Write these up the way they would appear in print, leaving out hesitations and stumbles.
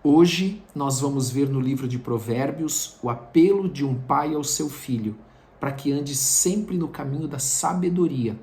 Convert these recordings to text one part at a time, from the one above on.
Hoje nós vamos ver no livro de Provérbios o apelo de um pai ao seu filho para que ande sempre no caminho da sabedoria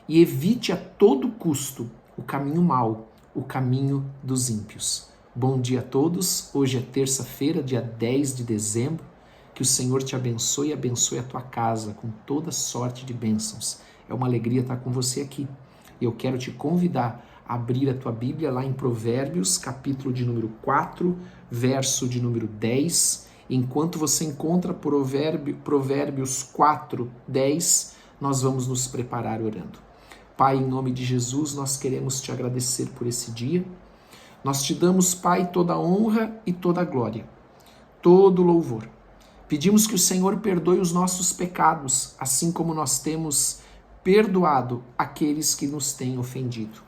e evite a todo custo o caminho mau, o caminho dos ímpios. Bom dia a todos, hoje é terça-feira, dia 10 de dezembro, que o Senhor te abençoe e abençoe a tua casa com toda sorte de bênçãos. É uma alegria estar com você aqui. E eu quero te convidar a abrir a tua Bíblia lá em Provérbios, capítulo de número 4, verso de número 10. Enquanto você encontra Provérbios 4, 10, nós vamos nos preparar orando. Pai, em nome de Jesus, nós queremos te agradecer por esse dia. Nós te damos, Pai, toda a honra e toda a glória, todo o louvor. Pedimos que o Senhor perdoe os nossos pecados, assim como nós temos perdoado aqueles que nos têm ofendido.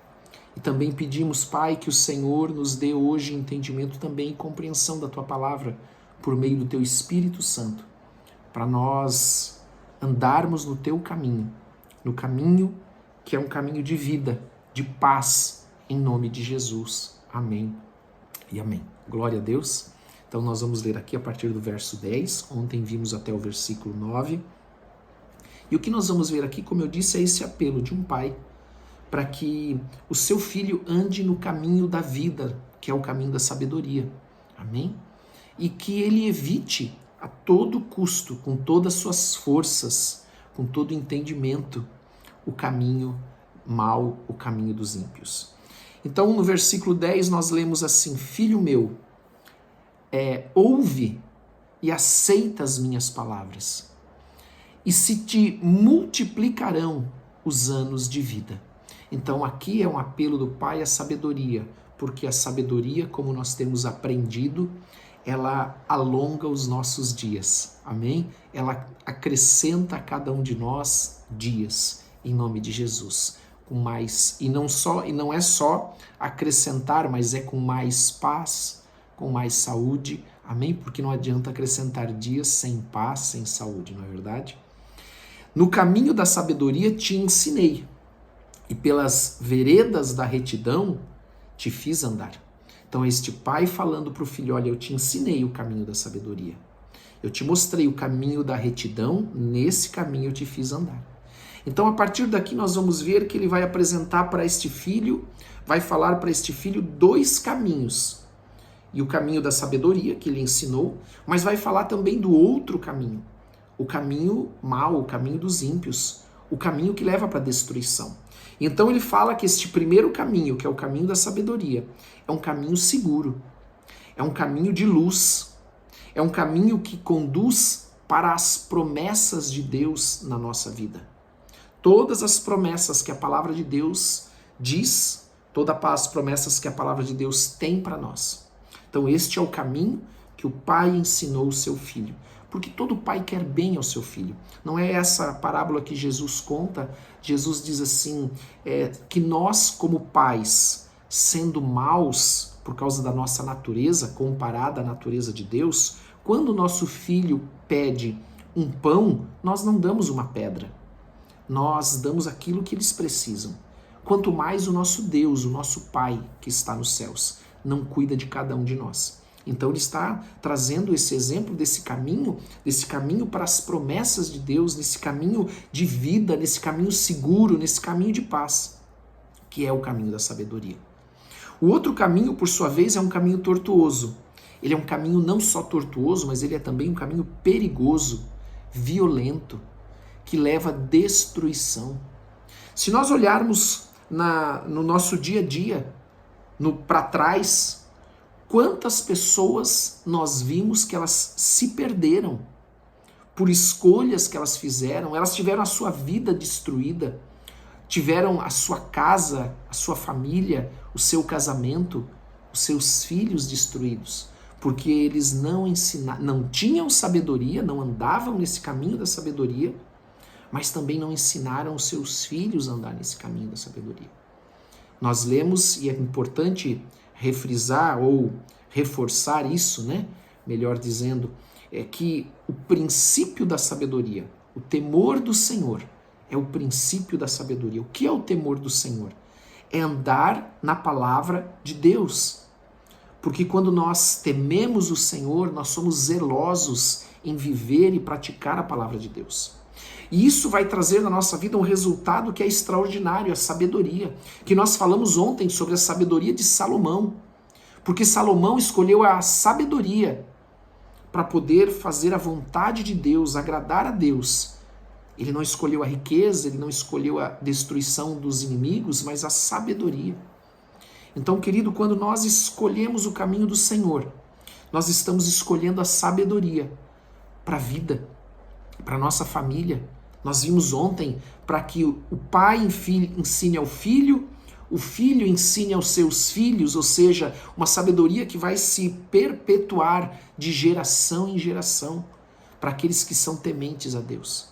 E também pedimos, Pai, que o Senhor nos dê hoje entendimento também e compreensão da Tua Palavra por meio do Teu Espírito Santo, para nós andarmos no Teu caminho, no caminho que é um caminho de vida, de paz, em nome de Jesus. Amém e amém. Glória a Deus. Então nós vamos ler aqui a partir do verso 10, ontem vimos até o versículo 9. E o que nós vamos ver aqui, como eu disse, é esse apelo de um pai para que o seu filho ande no caminho da vida, que é o caminho da sabedoria. Amém? E que ele evite a todo custo, com todas as suas forças, com todo o entendimento, o caminho mau, o caminho dos ímpios. Então, no versículo 10, nós lemos assim: Filho meu, ouve e aceita as minhas palavras, e se te multiplicarão os anos de vida. Então aqui é um apelo do Pai à sabedoria, porque a sabedoria, como nós temos aprendido, ela alonga os nossos dias, amém? Ela acrescenta a cada um de nós dias, em nome de Jesus. Com mais, e não é só acrescentar, mas é com mais paz, com mais saúde, amém? Porque não adianta acrescentar dias sem paz, sem saúde, não é verdade? No caminho da sabedoria te ensinei, e pelas veredas da retidão te fiz andar. Então este pai falando para o filho: olha, eu te ensinei o caminho da sabedoria, eu te mostrei o caminho da retidão, nesse caminho eu te fiz andar. Então a partir daqui nós vamos ver que ele vai apresentar para este filho, vai falar para este filho dois caminhos, e o caminho da sabedoria que ele ensinou, mas vai falar também do outro caminho, o caminho mau, o caminho dos ímpios, o caminho que leva para a destruição. Então ele fala que este primeiro caminho, que é o caminho da sabedoria, é um caminho seguro, é um caminho de luz, é um caminho que conduz para as promessas de Deus na nossa vida. Todas as promessas que a palavra de Deus diz, todas as promessas que a palavra de Deus tem para nós. Então este é o caminho que o pai ensinou o seu filho. Porque todo pai quer bem ao seu filho. Não é essa parábola que Jesus conta. Jesus diz assim, que nós como pais, sendo maus por causa da nossa natureza, comparada à natureza de Deus, quando o nosso filho pede um pão, nós não damos uma pedra. Nós damos aquilo que eles precisam. Quanto mais o nosso Deus, o nosso Pai que está nos céus, não cuida de cada um de nós. Então ele está trazendo esse exemplo desse caminho para as promessas de Deus, nesse caminho de vida, nesse caminho seguro, nesse caminho de paz, que é o caminho da sabedoria. O outro caminho, por sua vez, é um caminho tortuoso. Ele é um caminho não só tortuoso, mas ele é também um caminho perigoso, violento, que leva à destruição. Se nós olharmos no nosso dia a dia, para trás, quantas pessoas nós vimos que elas se perderam por escolhas que elas fizeram, elas tiveram a sua vida destruída, tiveram a sua casa, a sua família, o seu casamento, os seus filhos destruídos, porque eles não tinham sabedoria, não andavam nesse caminho da sabedoria, mas também não ensinaram os seus filhos a andar nesse caminho da sabedoria. Nós lemos, e é importante refrisar ou reforçar isso, né? Melhor dizendo, é que o princípio da sabedoria, o temor do Senhor, é o princípio da sabedoria. O que é o temor do Senhor? É andar na palavra de Deus. Porque quando nós tememos o Senhor, nós somos zelosos em viver e praticar a palavra de Deus. E isso vai trazer na nossa vida um resultado que é extraordinário, a sabedoria. Que nós falamos ontem sobre a sabedoria de Salomão. Porque Salomão escolheu a sabedoria para poder fazer a vontade de Deus, agradar a Deus. Ele não escolheu a riqueza, ele não escolheu a destruição dos inimigos, mas a sabedoria. Então, querido, quando nós escolhemos o caminho do Senhor, nós estamos escolhendo a sabedoria para a vida, para a nossa família. Nós vimos ontem para que o pai ensine ao filho, o filho ensine aos seus filhos, ou seja, uma sabedoria que vai se perpetuar de geração em geração para aqueles que são tementes a Deus.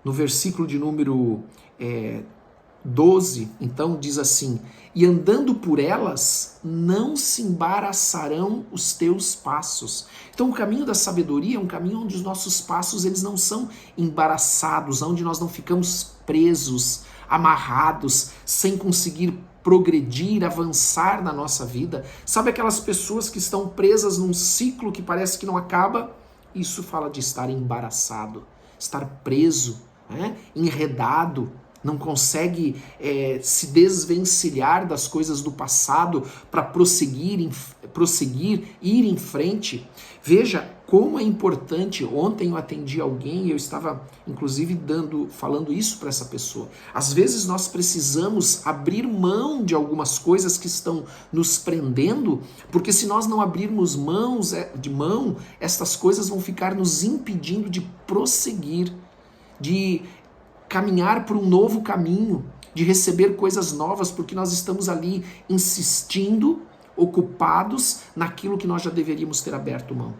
No versículo de número 12, então, diz assim: e andando por elas, não se embaraçarão os teus passos. Então, o caminho da sabedoria é um caminho onde os nossos passos eles não são embaraçados, onde nós não ficamos presos, amarrados, sem conseguir progredir, avançar na nossa vida. Sabe aquelas pessoas que estão presas num ciclo que parece que não acaba? Isso fala de estar embaraçado, estar preso, enredado, não consegue se desvencilhar das coisas do passado para prosseguir, ir em frente. Veja como é importante. Ontem eu atendi alguém e eu estava, inclusive, falando isso para essa pessoa. Às vezes nós precisamos abrir mão de algumas coisas que estão nos prendendo, porque se nós não abrirmos mão, estas coisas vão ficar nos impedindo de prosseguir, de caminhar por um novo caminho, de receber coisas novas, porque nós estamos ali insistindo, ocupados naquilo que nós já deveríamos ter aberto mão.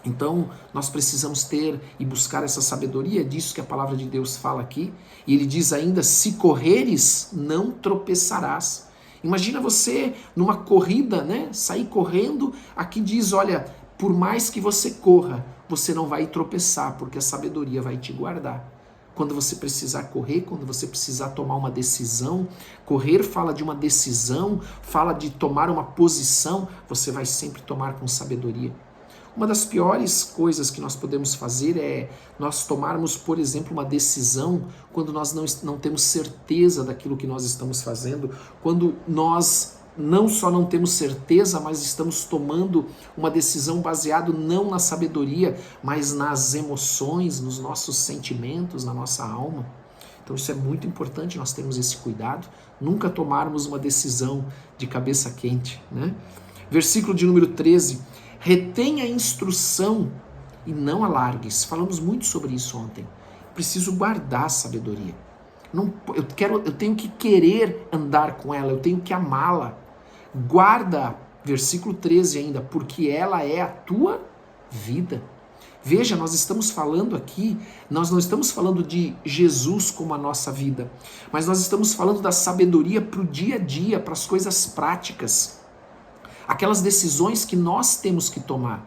Então, nós precisamos ter e buscar essa sabedoria, disso que a palavra de Deus fala aqui. E ele diz ainda, se correres, não tropeçarás. Imagina você numa corrida, sair correndo, aqui diz, olha, por mais que você corra, você não vai tropeçar, porque a sabedoria vai te guardar. Quando você precisar correr, quando você precisar tomar uma decisão, correr fala de uma decisão, fala de tomar uma posição, você vai sempre tomar com sabedoria. Uma das piores coisas que nós podemos fazer é nós tomarmos, por exemplo, uma decisão quando nós não temos certeza daquilo que nós estamos fazendo, quando nós não só não temos certeza, mas estamos tomando uma decisão baseada não na sabedoria, mas nas emoções, nos nossos sentimentos, na nossa alma. Então isso é muito importante, nós termos esse cuidado, nunca tomarmos uma decisão de cabeça quente. Versículo de número 13, retenha a instrução e não alargues. Falamos muito sobre isso ontem. Preciso guardar a sabedoria. Eu tenho que querer andar com ela, eu tenho que amá-la. Guarda, versículo 13 ainda, porque ela é a tua vida. Veja, nós estamos falando aqui, nós não estamos falando de Jesus como a nossa vida, mas nós estamos falando da sabedoria para o dia a dia, para as coisas práticas, aquelas decisões que nós temos que tomar.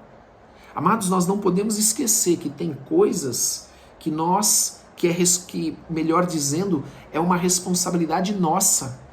Amados, nós não podemos esquecer que tem coisas que melhor dizendo, é uma responsabilidade nossa.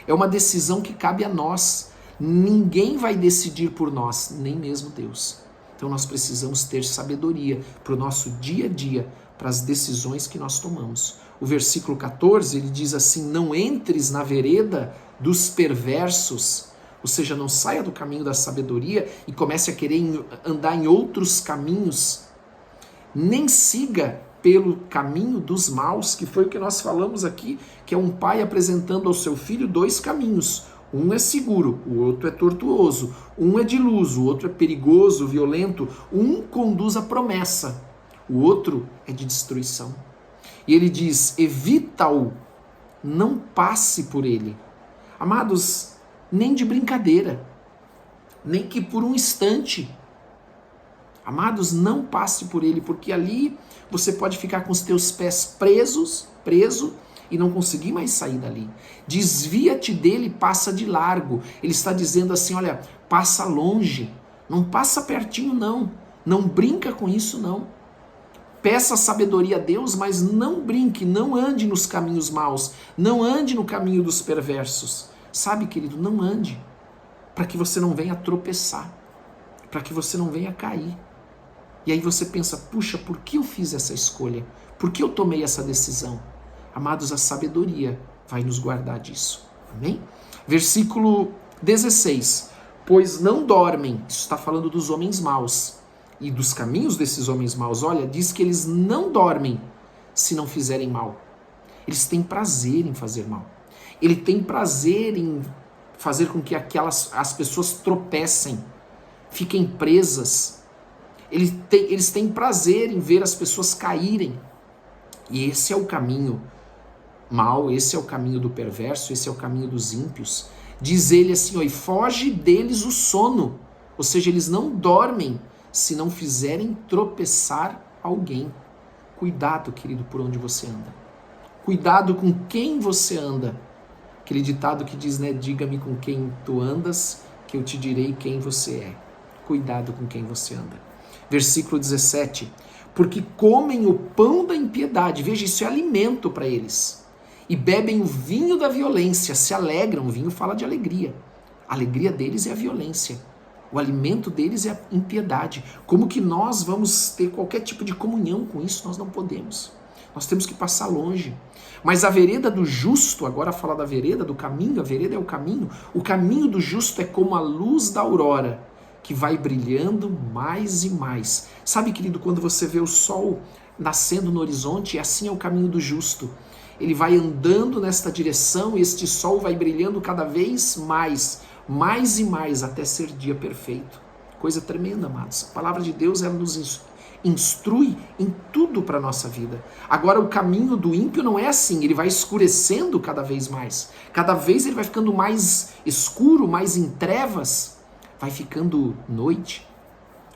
É uma decisão que cabe a nós. Ninguém vai decidir por nós, nem mesmo Deus. Então nós precisamos ter sabedoria para o nosso dia a dia, para as decisões que nós tomamos. O versículo 14, ele diz assim, não entres na vereda dos perversos, ou seja, não saia do caminho da sabedoria e comece a querer andar em outros caminhos, nem siga pelo caminho dos maus, que foi o que nós falamos aqui, que é um pai apresentando ao seu filho dois caminhos. Um é seguro, o outro é tortuoso. Um é de luz, o outro é perigoso, violento. Um conduz à promessa, o outro é de destruição. E ele diz, evita-o, não passe por ele. Amados, nem de brincadeira, nem que por um instante. Amados, não passe por ele, porque ali você pode ficar com os teus pés preso e não conseguir mais sair dali. Desvia-te dele, passa de largo. Ele está dizendo assim, olha, passa longe, não passa pertinho não brinca com isso não. Peça sabedoria a Deus, mas não brinque, não ande nos caminhos maus, não ande no caminho dos perversos. Sabe, querido, não ande. para que você não venha tropeçar, para que você não venha cair. E aí você pensa, puxa, por que eu fiz essa escolha? Por que eu tomei essa decisão? Amados, a sabedoria vai nos guardar disso. Amém? Versículo 16. Pois não dormem, isso está falando dos homens maus e dos caminhos desses homens maus. Olha, diz que eles não dormem se não fizerem mal. Eles têm prazer em fazer mal. Ele tem prazer em fazer com que as pessoas tropecem, fiquem presas. Eles têm prazer em ver as pessoas caírem. E esse é o caminho mau, esse é o caminho do perverso, esse é o caminho dos ímpios. Diz ele assim, ó, e foge deles o sono. Ou seja, eles não dormem se não fizerem tropeçar alguém. Cuidado, querido, por onde você anda. Cuidado com quem você anda. Aquele ditado que diz, né, diga-me com quem tu andas, que eu te direi quem você é. Cuidado com quem você anda. Versículo 17. Porque comem o pão da impiedade. Veja, isso é alimento para eles. E bebem o vinho da violência, se alegram. O vinho fala de alegria. A alegria deles é a violência. O alimento deles é a impiedade. Como que nós vamos ter qualquer tipo de comunhão com isso? Nós não podemos. Nós temos que passar longe. Mas a vereda do justo, agora fala da vereda, do caminho, a vereda é o caminho. O caminho do justo é como a luz da aurora, que vai brilhando mais e mais. Sabe, querido, quando você vê o sol nascendo no horizonte, assim é o caminho do justo. Ele vai andando nesta direção e este sol vai brilhando cada vez mais e mais, até ser dia perfeito. Coisa tremenda, amados. A palavra de Deus, ela nos instrui em tudo para a nossa vida. Agora, o caminho do ímpio não é assim, ele vai escurecendo cada vez mais. Cada vez ele vai ficando mais escuro, mais em trevas, vai ficando noite.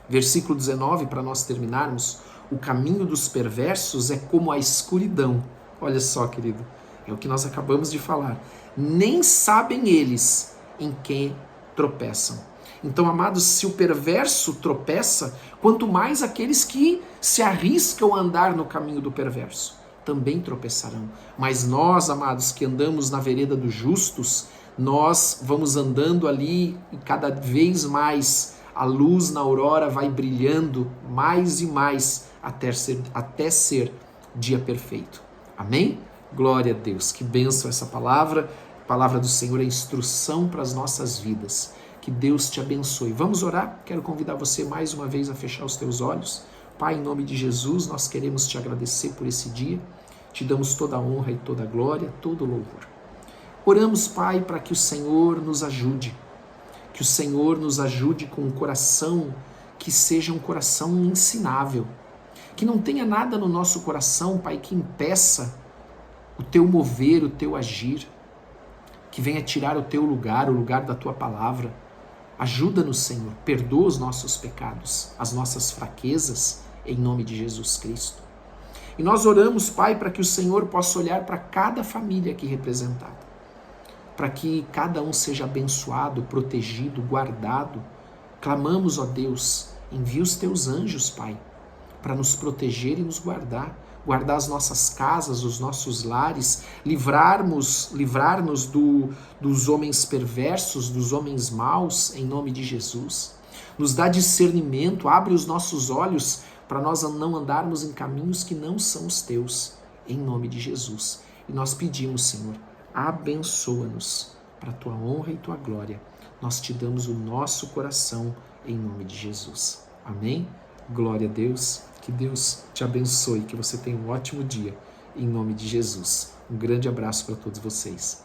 Versículo 19, para nós terminarmos, o caminho dos perversos é como a escuridão. Olha só, querido, é o que nós acabamos de falar. Nem sabem eles em que tropeçam. Então, amados, se o perverso tropeça, quanto mais aqueles que se arriscam a andar no caminho do perverso também tropeçarão. Mas nós, amados, que andamos na vereda dos justos, nós vamos andando ali e cada vez mais a luz na aurora vai brilhando mais e mais até ser dia perfeito. Amém? Glória a Deus. Que bênção essa palavra. A palavra do Senhor é instrução para as nossas vidas. Que Deus te abençoe. Vamos orar? Quero convidar você mais uma vez a fechar os teus olhos. Pai, em nome de Jesus, nós queremos te agradecer por esse dia. Te damos toda a honra e toda a glória, todo o louvor. Oramos, Pai, para que o Senhor nos ajude. Que o Senhor nos ajude com um coração que seja um coração ensinável. Que não tenha nada no nosso coração, Pai, que impeça o teu mover, o teu agir. Que venha tirar o teu lugar, o lugar da tua palavra. Ajuda-nos, Senhor, perdoa os nossos pecados, as nossas fraquezas, em nome de Jesus Cristo. E nós oramos, Pai, para que o Senhor possa olhar para cada família aqui representada, para que cada um seja abençoado, protegido, guardado. Clamamos, ó Deus, envia os teus anjos, Pai, para nos proteger e nos guardar as nossas casas, os nossos lares, livrar-nos dos homens perversos, dos homens maus, em nome de Jesus. Nos dá discernimento, abre os nossos olhos para nós não andarmos em caminhos que não são os teus, em nome de Jesus. E nós pedimos, Senhor, abençoa-nos para a tua honra e tua glória. Nós te damos o nosso coração, em nome de Jesus. Amém? Glória a Deus. Que Deus te abençoe, que você tenha um ótimo dia, em nome de Jesus. Um grande abraço para todos vocês.